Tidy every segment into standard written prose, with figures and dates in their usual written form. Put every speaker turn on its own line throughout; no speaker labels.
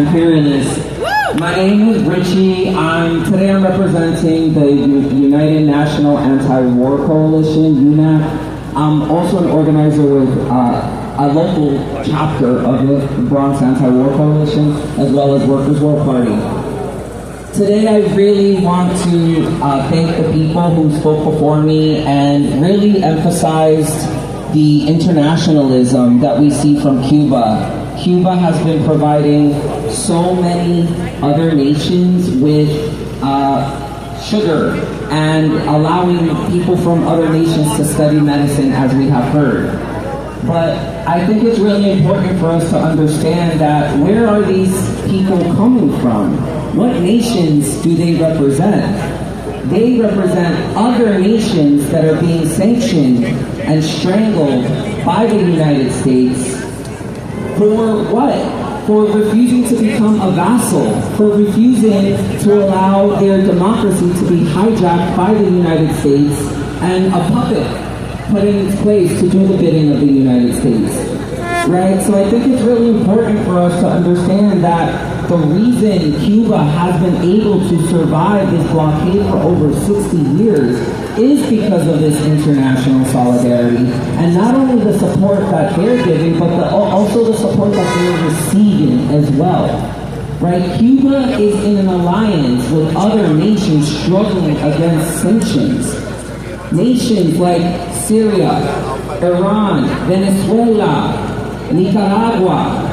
imperialists. My name is Richie. Today I'm representing the United National Anti-War Coalition, UNAC. I'm also an organizer with a local chapter of the Bronx Anti-War Coalition, as well as Workers' War Party. Today I really want to thank the people who spoke before me and really emphasized the internationalism that we see from Cuba. Cuba has been providing so many other nations with sugar and allowing people from other nations to study medicine, as we have heard. But I think it's really important for us to understand that where are these people coming from? What nations do they represent? They represent other nations that are being sanctioned and strangled by the United States. For what? For refusing to become a vassal, for refusing to allow their democracy to be hijacked by the United States and a puppet put in its place to do the bidding of the United States. Right? So I think it's really important for us to understand that the reason Cuba has been able to survive this blockade for over 60 years is because of this international solidarity. And not only the support that they're giving, but also the support that they're receiving as well. Right? Cuba is in an alliance with other nations struggling against sanctions. Nations like Syria, Iran, Venezuela, Nicaragua,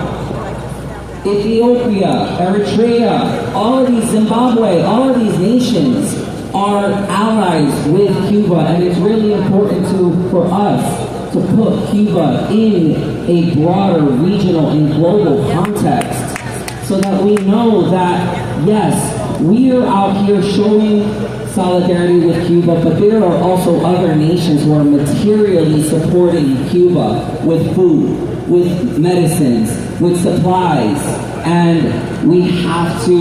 Ethiopia, Eritrea, all of these, Zimbabwe, all of these nations are allies with Cuba, and it's really important for us to put Cuba in a broader regional and global context so that we know that, yes, we are out here showing solidarity with Cuba, but there are also other nations who are materially supporting Cuba with food, with medicines, with supplies, and we have to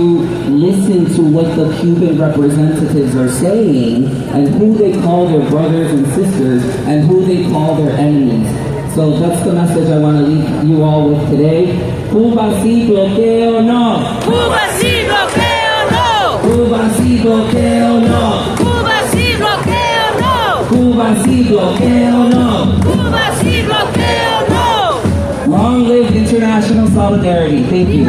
listen to what the Cuban representatives are saying and who they call their brothers and sisters and who they call their enemies. So that's the message I want to leave you all with today. Cuba sí, bloqueo no.
Cuba sí, bloqueo no.
Cuba sí, bloqueo no.
Cuba sí, bloqueo no.
Cuba sí, bloqueo no.
Cuba sí, bloqueo no.
Long live international solidarity. Thank you.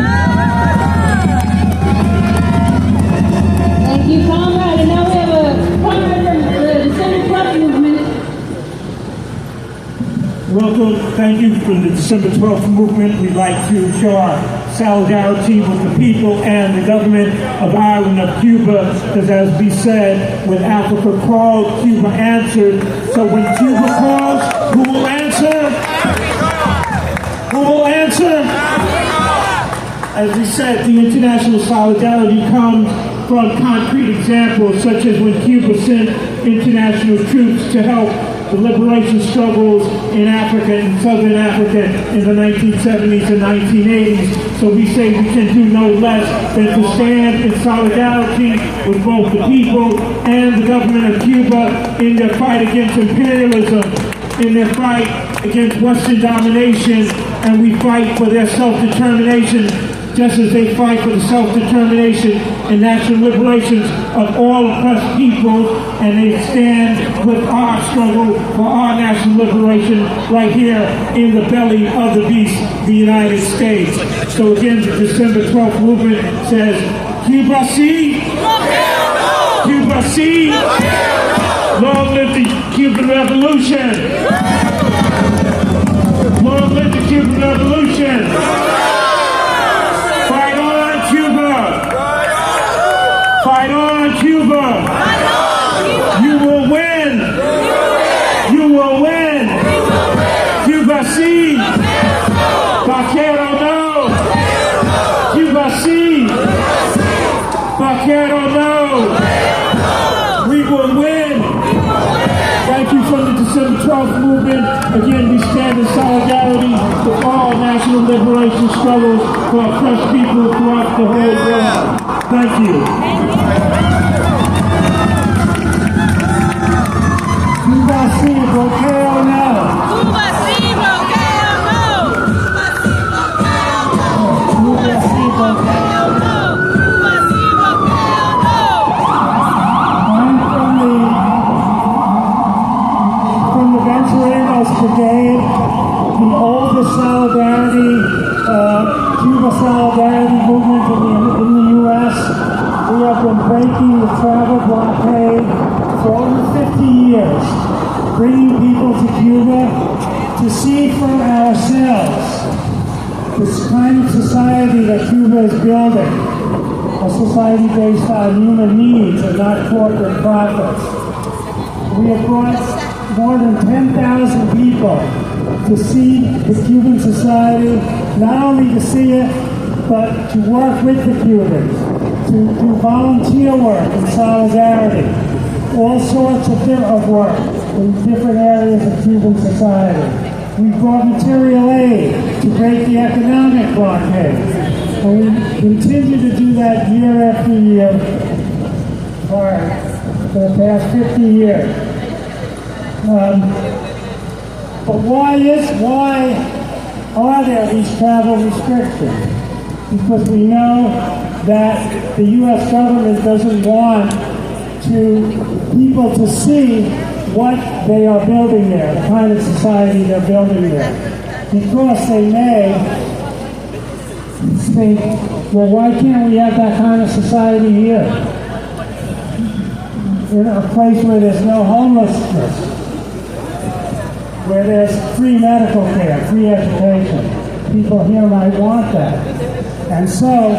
Thank you, comrade. And now we have a comrade from the December 12th movement.
Welcome. Thank you for the December 12th movement. We'd like to show our solidarity with the people and the government of Ireland, of Cuba, because as we said, when Africa called, Cuba answered. So when Cuba calls, who will answer? Who will answer? As we said, the international solidarity comes from concrete examples, such as when Cuba sent international troops to help the liberation struggles in Africa, in Southern Africa, in the 1970s and 1980s. So we say we can do no less than to stand in solidarity with both the people and the government of Cuba in their fight against imperialism, in their fight against Western domination, and we fight for their self-determination, just as they fight for the self-determination and national liberations of all oppressed peoples, and they stand with our struggle for our national liberation right here in the belly of the beast, the United States. So again, the December 12th movement says, Cuba sí, Cuba sí, long live the Cuban Revolution, long live the Cuban Revolution. Fight on, Cuba! Fight on, Cuba! You will win! You will win! Cuba sí! Vaquero no! Cuba sí! Vaquero no! We will win! Thank you from the December 12th movement. Again, we stand in solidarity with all national liberation struggles for oppressed people throughout the whole world. Thank you. Cuba sí, bloqueo no.
Cuba sí, bloqueo no.
Cuba sí, bloqueo this solidarity, Cuba solidarity movement in the U.S., we have been breaking the travel blockade for over 50 years, bringing people to Cuba to see for ourselves this kind of society that Cuba is building, a society based on human needs and not corporate profits. We have brought more than 10,000 people to see the Cuban society, not only to see it, but to work with the Cubans, to do volunteer work in solidarity, all sorts of work in different areas of Cuban society. We brought material aid to break the economic blockade, and we continue to do that year after year for the past 50 years. But why are there these travel restrictions? Because we know that the U.S. government doesn't want people to see what they are building there, the kind of society they're building there. Because they may think, well, why can't we have that kind of society here? In a place where there's no homelessness, where there's free medical care, free education. People here might want that. And so,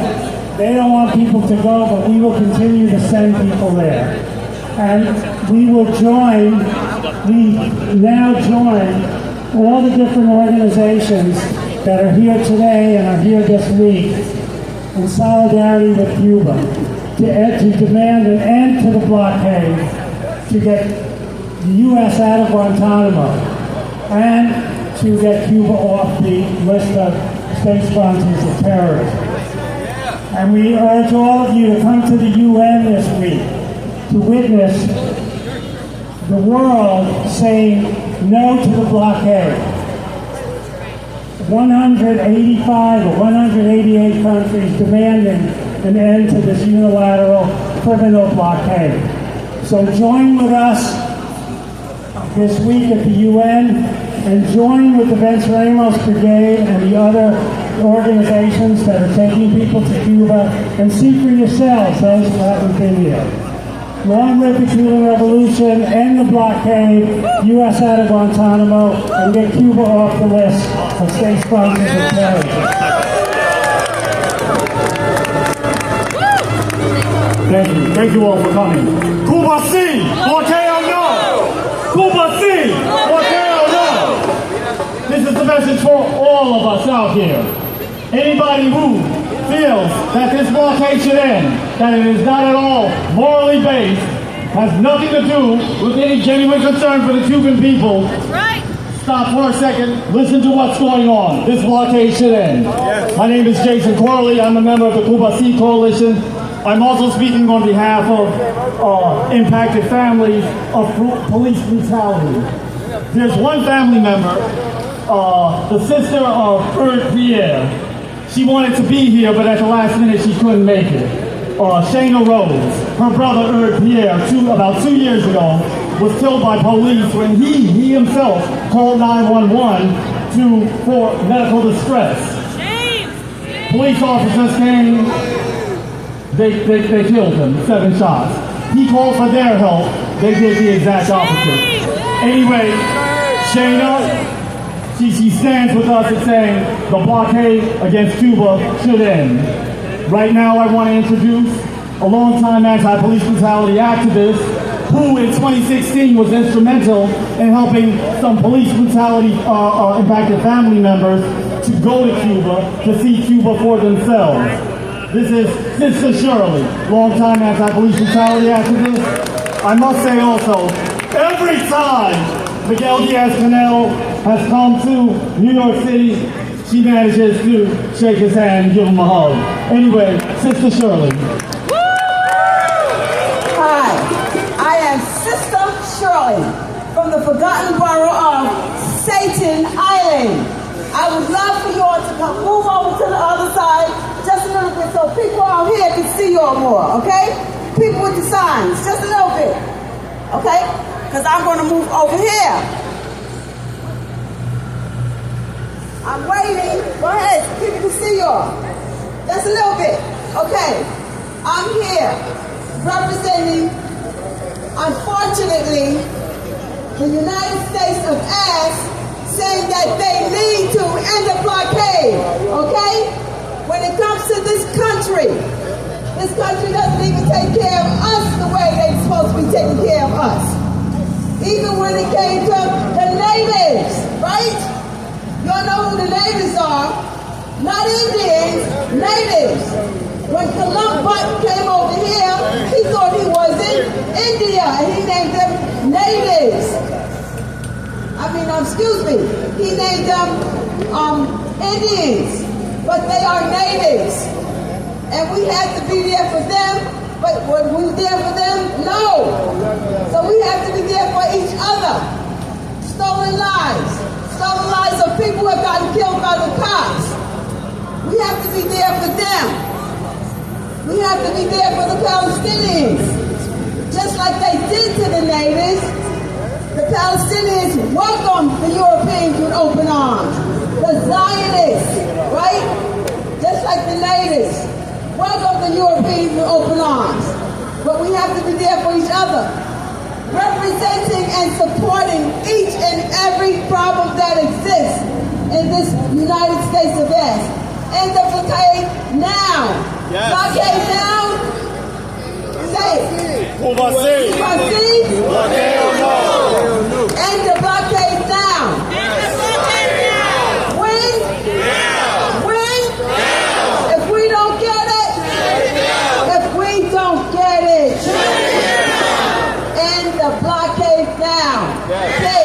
they don't want people to go, but we will continue to send people there. And we now join all the different organizations that are here today and are here this week in solidarity with Cuba to demand an end to the blockade, to get the U.S. out of Guantanamo, and to get Cuba off the list of state sponsors of terrorism. And we urge all of you to come to the UN this week to witness the world saying no to the blockade. 185 or 188 countries demanding an end to this unilateral criminal blockade. So join with us this week at the UN, and join with the Vince Ramos Brigade and the other organizations that are taking people to Cuba, and see for yourselves those who haven't been here. Long live the Cuban Revolution, end the blockade, U.S. out of Guantanamo, and get Cuba off the list of state sponsors of terrorism.
Thank you. Thank you all for coming. Cuba sí, blockade or no? Cuba sí, blockade or no? This is the message for all of us out here. Anybody who feels that this blockade should end, that it is not at all morally based, has nothing to do with any genuine concern for the Cuban people.
That's right.
Stop for a second, listen to what's going on. This blockade should end. Yes. My name is Jason Corley. I'm a member of the Cuba Sí Coalition. I'm also speaking on behalf of impacted families of police brutality. There's one family member, the sister of Pierre. She wanted to be here, but at the last minute she couldn't make it. Shayna Rose, her brother Pierre, about 2 years ago, was killed by police when he himself called 911 for medical distress.
Shame.
Police officers came, they killed him, 7 shots. He called for their help, they did the exact opposite. Anyway, Shayna, she stands with us and saying the blockade against Cuba should end. Right now I want to introduce a longtime anti-police brutality activist who in 2016 was instrumental in helping some police brutality impacted family members to go to Cuba to see Cuba for themselves. This is Sister Shirley, longtime anti-police brutality activist. I must say also, every time Miguel Diaz-Canel has come to New York City, she manages to shake his hand and give him a hug. Anyway, Sister Shirley.
Hi, I am Sister Shirley from the forgotten borough of Staten Island. I would love for you all to come move over to the other side just a little bit so people out here can see you all more, okay? People with the signs, just a little bit, okay? Because I'm going to move over here. I'm waiting. Go ahead. People can see y'all. Just a little bit. Okay. I'm here representing, unfortunately, the United States of Ass saying that they need to end the blockade. Okay? When it comes to this country doesn't even take care of us the way they're supposed to be taking care of us. Even when it came to the natives, right? You all know who the natives are. Not Indians, natives. When Columbus came over here, he thought he was in India, and he named them natives. Excuse me. He named them Indians, but they are natives. And we had to be there for them, but were we there for them? No. So we have to be there for each other. Stolen lives of people who have gotten killed by the cops. We have to be there for them. We have to be there for the Palestinians. Just like they did to the natives, the Palestinians welcome the Europeans with open arms. The Zionists, right? Just like the natives, welcome the Europeans with open arms. But we have to be there for each other, representing and supporting each and every problem that exists in this United States of S. End the blockade now. Yes. Blockade now. Say it.
Cuba sí. Blockade or no.
End the blockade now. When? When? If we don't get it. If we don't get it. End the blockade now.